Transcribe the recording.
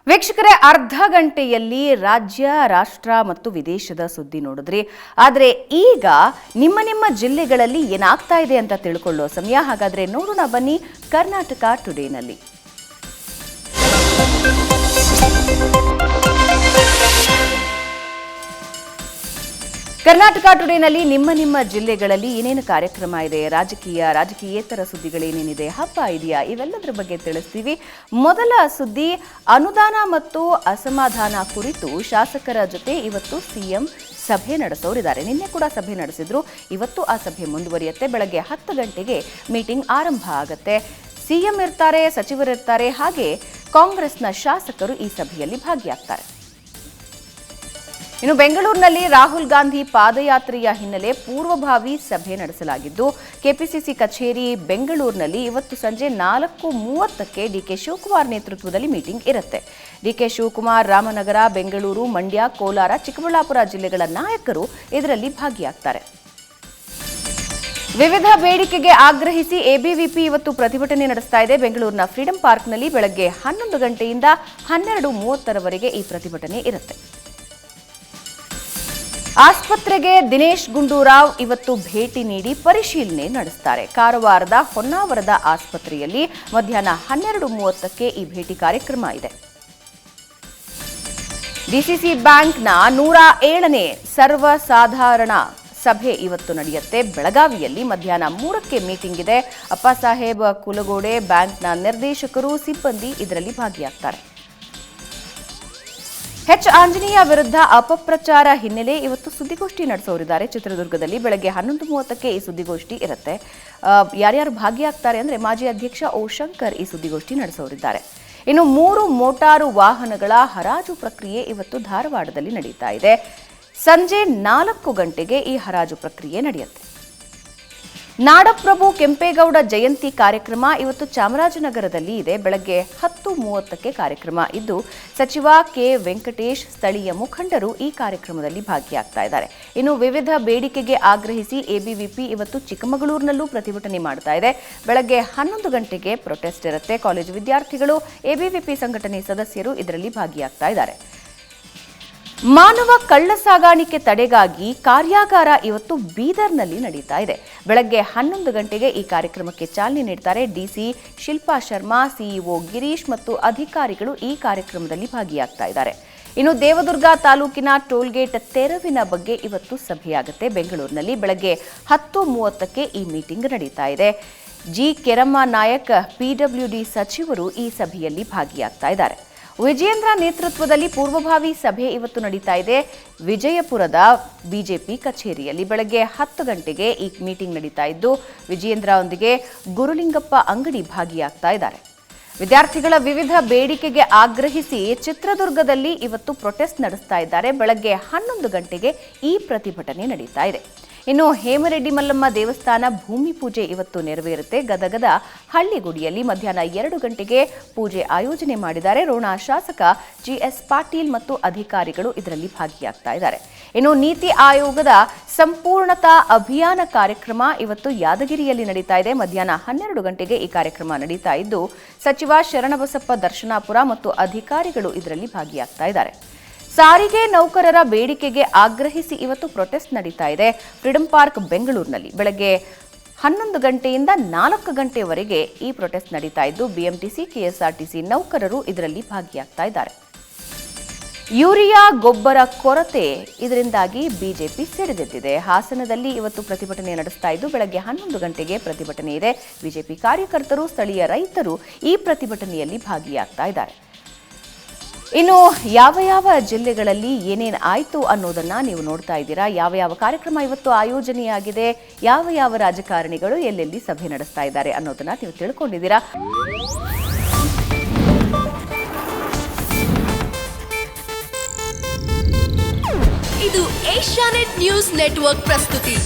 ವೀಕ್ಷಕರೇ, ಅರ್ಧ ಗಂಟೆಯಲ್ಲಿ ರಾಜ್ಯ, ರಾಷ್ಟ್ರ ಮತ್ತು ವಿದೇಶದ ಸುದ್ದಿ ನೋಡಿದ್ರಿ. ಆದರೆ ಈಗ ನಿಮ್ಮ ಜಿಲ್ಲೆಗಳಲ್ಲಿ ಏನಾಗ್ತಾ ಇದೆ ಅಂತ ತಿಳ್ಕೊಳ್ಳೋ ಸಮಯ. ಹಾಗಾದ್ರೆ ನೋಡೋಣ ಬನ್ನಿ ಕರ್ನಾಟಕ ಟುಡೇನಲ್ಲಿ. ಕರ್ನಾಟಕ ಟುಡೇನಲ್ಲಿ ನಿಮ್ಮ ಜಿಲ್ಲೆಗಳಲ್ಲಿ ಏನೇನು ಕಾರ್ಯಕ್ರಮ ಇದೆ, ರಾಜಕೀಯೇತರ ಸುದ್ದಿಗಳೇನೇನಿದೆ, ಹಬ್ಬ ಇದೆಯಾ, ಇವೆಲ್ಲದರ ಬಗ್ಗೆ ತಿಳಿಸ್ತೀವಿ. ಮೊದಲ ಸುದ್ದಿ, ಅನುದಾನ ಮತ್ತು ಅಸಮಾಧಾನ ಕುರಿತು ಶಾಸಕರ ಜೊತೆ ಇವತ್ತು ಸಿಎಂ ಸಭೆ ನಡೆಸೋರಿದ್ದಾರೆ. ನಿನ್ನೆ ಕೂಡ ಸಭೆ ನಡೆಸಿದ್ರು. ಇವತ್ತು ಆ ಸಭೆ ಮುಂದುವರಿಯುತ್ತೆ. ಬೆಳಗ್ಗೆ 10 ಗಂಟೆಗೆ ಮೀಟಿಂಗ್ ಆರಂಭ ಆಗುತ್ತೆ. ಸಿಎಂ ಇರ್ತಾರೆ, ಸಚಿವರಿರ್ತಾರೆ, ಹಾಗೆ ಕಾಂಗ್ರೆಸ್ನ ಶಾಸಕರು ಈ ಸಭೆಯಲ್ಲಿ ಭಾಗಿಯಾಗ್ತಾರೆ. ಇನ್ನು ಬೆಂಗಳೂರಿನಲ್ಲಿ ರಾಹುಲ್ ಗಾಂಧಿ ಪಾದಯಾತ್ರೆಯ ಹಿನ್ನೆಲೆ ಪೂರ್ವಭಾವಿ ಸಭೆ ನಡೆಸಲಾಗಿದ್ದು, ಕೆಪಿಸಿಸಿ ಕಚೇರಿ ಬೆಂಗಳೂರಿನಲ್ಲಿ ಇವತ್ತು ಸಂಜೆ 4:30ಕ್ಕೆ ಡಿಕೆ ಶಿವಕುಮಾರ್ ನೇತೃತ್ವದಲ್ಲಿ ಮೀಟಿಂಗ್ ಇರುತ್ತೆ. ಡಿಕೆ ಶಿವಕುಮಾರ್ ರಾಮನಗರ, ಬೆಂಗಳೂರು, ಮಂಡ್ಯ, ಕೋಲಾರ, ಚಿಕ್ಕಬಳ್ಳಾಪುರ ಜಿಲ್ಲೆಗಳ ನಾಯಕರು ಇದರಲ್ಲಿ ಭಾಗಿಯಾಗ್ತಾರೆ. ವಿವಿಧ ಬೇಡಿಕೆಗೆ ಆಗ್ರಹಿಸಿ ಎಬಿವಿಪಿ ಇವತ್ತು ಪ್ರತಿಭಟನೆ ನಡೆಸ್ತಾ ಇದೆ. ಬೆಂಗಳೂರಿನ ಫ್ರೀಡಂ ಪಾರ್ಕ್ನಲ್ಲಿ ಬೆಳಗ್ಗೆ 11 ಗಂಟೆಯಿಂದ 12:30ರವರೆಗೆ ಈ ಪ್ರತಿಭಟನೆ ಇರುತ್ತೆ. ಆಸ್ಪತ್ರೆಗೆ ದಿನೇಶ್ ಗುಂಡೂರಾವ್ ಇವತ್ತು ಭೇಟಿ ನೀಡಿ ಪರಿಶೀಲನೆ ನಡೆಸುತ್ತಾರೆ. ಕಾರವಾರದ ಹೊನ್ನಾವರದ ಆಸ್ಪತ್ರೆಯಲ್ಲಿ ಮಧ್ಯಾಹ್ನ 12:30ಕ್ಕೆ ಈ ಭೇಟಿ ಕಾರ್ಯಕ್ರಮ ಇದೆ. ಡಿಸಿಸಿ ಬ್ಯಾಂಕ್ನ 107ನೇ ಸರ್ವಸಾಧಾರಣ ಸಭೆ ಇವತ್ತು ನಡೆಯುತ್ತೆ. ಬೆಳಗಾವಿಯಲ್ಲಿ ಮಧ್ಯಾಹ್ನ 3ಕ್ಕೆ ಮೀಟಿಂಗ್ ಇದೆ. ಅಪ್ಪಾಸಾಹೇಬ್ ಕುಲಗೋಡೆ ಬ್ಯಾಂಕ್ನ ನಿರ್ದೇಶಕರು, ಸಿಬ್ಬಂದಿ ಇದರಲ್ಲಿ ಭಾಗಿಯಾಗ್ತಾರೆ. ಆಂಜನೇಯ ವಿರುದ್ಧ ಅಪಪ್ರಚಾರ ಹಿನ್ನೆಲೆ ಇವತ್ತು ಸುದ್ದಿಗೋಷ್ಠಿ ನಡೆಸೋರಿದ್ದಾರೆ. ಚಿತ್ರದುರ್ಗದಲ್ಲಿ ಬೆಳಗ್ಗೆ 11:30ಕ್ಕೆ ಈ ಸುದ್ದಿಗೋಷ್ಠಿ ಇರುತ್ತೆ. ಯಾರ್ಯಾರು ಭಾಗಿಯಾಗ್ತಾರೆ ಅಂದರೆ ಮಾಜಿ ಅಧ್ಯಕ್ಷ ಓ ಶಂಕರ್ ಈ ಸುದ್ದಿಗೋಷ್ಠಿ ನಡೆಸೋರಿದ್ದಾರೆ. ಇನ್ನು 3 ಮೋಟಾರು ವಾಹನಗಳ ಹರಾಜು ಪ್ರಕ್ರಿಯೆ ಇವತ್ತು ಧಾರವಾಡದಲ್ಲಿ ನಡೀತಾ ಇದೆ. ಸಂಜೆ 4 ಗಂಟೆಗೆ ಈ ಹರಾಜು ಪ್ರಕ್ರಿಯೆ ನಡೆಯುತ್ತೆ. ನಾಡಪ್ರಭು ಕೆಂಪೇಗೌಡ ಜಯಂತಿ ಕಾರ್ಯಕ್ರಮ ಇವತ್ತು ಚಾಮರಾಜನಗರದಲ್ಲಿ ಇದೆ. ಬೆಳಗ್ಗೆ 10:30ಕ್ಕೆ ಕಾರ್ಯಕ್ರಮ ಇದ್ದು, ಸಚಿವ ಕೆ ವೆಂಕಟೇಶ್, ಸ್ಥಳೀಯ ಮುಖಂಡರು ಈ ಕಾರ್ಯಕ್ರಮದಲ್ಲಿ ಭಾಗಿಯಾಗ್ತಾ ಇದ್ದಾರೆ. ಇನ್ನು ವಿವಿಧ ಬೇಡಿಕೆಗೆ ಆಗ್ರಹಿಸಿ ಎಬಿವಿಪಿ ಇವತ್ತು ಚಿಕ್ಕಮಗಳೂರಿನಲ್ಲೂ ಪ್ರತಿಭಟನೆ ಮಾಡ್ತಾ ಇದೆ. ಬೆಳಗ್ಗೆ 11 ಗಂಟೆಗೆ ಪ್ರೊಟೆಸ್ಟ್ ಇರುತ್ತೆ. ಕಾಲೇಜು ವಿದ್ಯಾರ್ಥಿಗಳು, ಎಬಿವಿಪಿ ಸಂಘಟನೆ ಸದಸ್ಯರು ಇದರಲ್ಲಿ ಭಾಗಿಯಾಗ್ತಾ ಇದ್ದಾರೆ. ಮಾನವ ಕಳ್ಳ ಸಾಗಾಣಿಕೆ ತಡೆಗಾಗಿ ಕಾರ್ಯಾಗಾರ ಇವತ್ತು ಬೀದರ್ನಲ್ಲಿ ನಡೀತಾ ಇದೆ. ಬೆಳಗ್ಗೆ 11 ಗಂಟೆಗೆ ಈ ಕಾರ್ಯಕ್ರಮಕ್ಕೆ ಚಾಲನೆ ನೀಡ್ತಾರೆ. ಡಿಸಿ ಶಿಲ್ಪಾ ಶರ್ಮಾ, ಸಿಇಒ ಗಿರೀಶ್ ಮತ್ತು ಅಧಿಕಾರಿಗಳು ಈ ಕಾರ್ಯಕ್ರಮದಲ್ಲಿ ಭಾಗಿಯಾಗ್ತಾ ಇದ್ದಾರೆ. ಇನ್ನು ದೇವದುರ್ಗ ತಾಲೂಕಿನ ಟೋಲ್ಗೇಟ್ ತೆರವಿನ ಬಗ್ಗೆ ಇವತ್ತು ಸಭೆಯಾಗುತ್ತೆ. ಬೆಂಗಳೂರಿನಲ್ಲಿ ಬೆಳಗ್ಗೆ 10:30ಕ್ಕೆ ಈ ಮೀಟಿಂಗ್ ನಡೀತಾ ಇದೆ. ಜಿ ಕೆರಮ್ಮ ನಾಯಕ್, ಪಿಡಬ್ಲ್ಯೂಡಿ ಸಚಿವರು ಈ ಸಭೆಯಲ್ಲಿ ಭಾಗಿಯಾಗ್ತಾ ಇದ್ದಾರೆ. ವಿಜಯೇಂದ್ರ ನೇತೃತ್ವದಲ್ಲಿ ಪೂರ್ವಭಾವಿ ಸಭೆ ಇವತ್ತು ನಡೀತಾ ಇದೆ. ವಿಜಯಪುರದ ಬಿಜೆಪಿ ಕಚೇರಿಯಲ್ಲಿ ಬೆಳಗ್ಗೆ 10 ಗಂಟೆಗೆ ಈ ಮೀಟಿಂಗ್ ನಡೀತಾ ಇದ್ದು, ವಿಜಯೇಂದ್ರರೊಂದಿಗೆ ಗುರುಲಿಂಗಪ್ಪ ಅಂಗಡಿ ಭಾಗಿಯಾಗ್ತಾ ಇದ್ದಾರೆ. ವಿದ್ಯಾರ್ಥಿಗಳ ವಿವಿಧ ಬೇಡಿಕೆಗೆ ಆಗ್ರಹಿಸಿ ಚಿತ್ರದುರ್ಗದಲ್ಲಿ ಇವತ್ತು ಪ್ರೊಟೆಸ್ಟ್ ನಡೆಸ್ತಾ ಇದ್ದಾರೆ. ಬೆಳಗ್ಗೆ 11 ಗಂಟೆಗೆ ಈ ಪ್ರತಿಭಟನೆ ನಡೀತಾ ಇದೆ. ಇನ್ನು ಹೇಮರೆಡ್ಡಿ ಮಲ್ಲಮ್ಮ ದೇವಸ್ಥಾನ ಭೂಮಿ ಪೂಜೆ ಇವತ್ತು ನೆರವೇರುತ್ತೆ. ಗದಗದ ಹಳ್ಳಿಗುಡಿಯಲ್ಲಿ ಮಧ್ಯಾಹ್ನ 2 ಗಂಟೆಗೆ ಪೂಜೆ ಆಯೋಜನೆ ಮಾಡಿದ್ದಾರೆ. ರೋಣ ಶಾಸಕ ಜಿಎಸ್ ಪಾಟೀಲ್ ಮತ್ತು ಅಧಿಕಾರಿಗಳು ಇದರಲ್ಲಿ ಭಾಗಿಯಾಗ್ತಾ ಇದ್ದಾರೆ. ಇನ್ನು ನೀತಿ ಆಯೋಗದ ಸಂಪೂರ್ಣತಾ ಅಭಿಯಾನ ಕಾರ್ಯಕ್ರಮ ಇವತ್ತು ಯಾದಗಿರಿಯಲ್ಲಿ ನಡೀತಾ ಇದೆ. ಮಧ್ಯಾಹ್ನ 12 ಗಂಟೆಗೆ ಈ ಕಾರ್ಯಕ್ರಮ ನಡೀತಾ ಇದ್ದು, ಸಚಿವ ಶರಣಬಸಪ್ಪ ದರ್ಶನಾಪುರ ಮತ್ತು ಅಧಿಕಾರಿಗಳು ಇದರಲ್ಲಿ ಭಾಗಿಯಾಗ್ತಾ ಇದ್ದಾರೆ. ಸಾರಿಗೆ ನೌಕರರ ಬೇಡಿಕೆಗೆ ಆಗ್ರಹಿಸಿ ಇವತ್ತು ಪ್ರೊಟೆಸ್ಟ್ ನಡೀತಾ ಇದೆ. ಫ್ರೀಡಂ ಪಾರ್ಕ್ ಬೆಂಗಳೂರಿನಲ್ಲಿ ಬೆಳಗ್ಗೆ 11 ಗಂಟೆಯಿಂದ 4 ಗಂಟೆವರೆಗೆ ಈ ಪ್ರೊಟೆಸ್ಟ್ ನಡೀತಾ ಇದ್ದು, ಬಿಎಂಟಿಸಿ, ಕೆಎಸ್ಆರ್ಟಿಸಿ ನೌಕರರು ಇದರಲ್ಲಿ ಭಾಗಿಯಾಗ್ತಾ ಇದ್ದಾರೆ. ಯೂರಿಯಾ ಗೊಬ್ಬರ ಕೊರತೆ ಇದರಿಂದಾಗಿ ಬಿಜೆಪಿ ಸಿಡಿದೆದ್ದಿದೆ. ಹಾಸನದಲ್ಲಿ ಇವತ್ತು ಪ್ರತಿಭಟನೆ ನಡೆಸ್ತಾ ಇದ್ದು, ಬೆಳಗ್ಗೆ 11 ಗಂಟೆಗೆ ಪ್ರತಿಭಟನೆ ಇದೆ. ಬಿಜೆಪಿ ಕಾರ್ಯಕರ್ತರು, ಸ್ಥಳೀಯ ರೈತರು ಈ ಪ್ರತಿಭಟನೆಯಲ್ಲಿ ಭಾಗಿಯಾಗ್ತಾ ಇದ್ದಾರೆ. ಇನ್ನು ಯಾವ ಜಿಲ್ಲೆಗಳಲ್ಲಿ ಏನೇನು ಆಯಿತು ಅನ್ನೋದನ್ನ ನೀವು ನೋಡ್ತಾ ಇದ್ದೀರಾ. ಯಾವ ಕಾರ್ಯಕ್ರಮ ಇವತ್ತು ಆಯೋಜನೆಯಾಗಿದೆ, ಯಾವ ರಾಜಕಾರಣಿಗಳು ಎಲ್ಲೆಲ್ಲಿ ಸಭೆ ನಡೆಸ್ತಾ ಇದ್ದಾರೆ ಅನ್ನೋದನ್ನ ನೀವು ತಿಳ್ಕೊಂಡಿದ್ದೀರಾ. ಇದು ಏಷ್ಯಾನೆಟ್ ನ್ಯೂಸ್ ನೆಟ್ವರ್ಕ್ ಪ್ರಸ್ತುತಿ.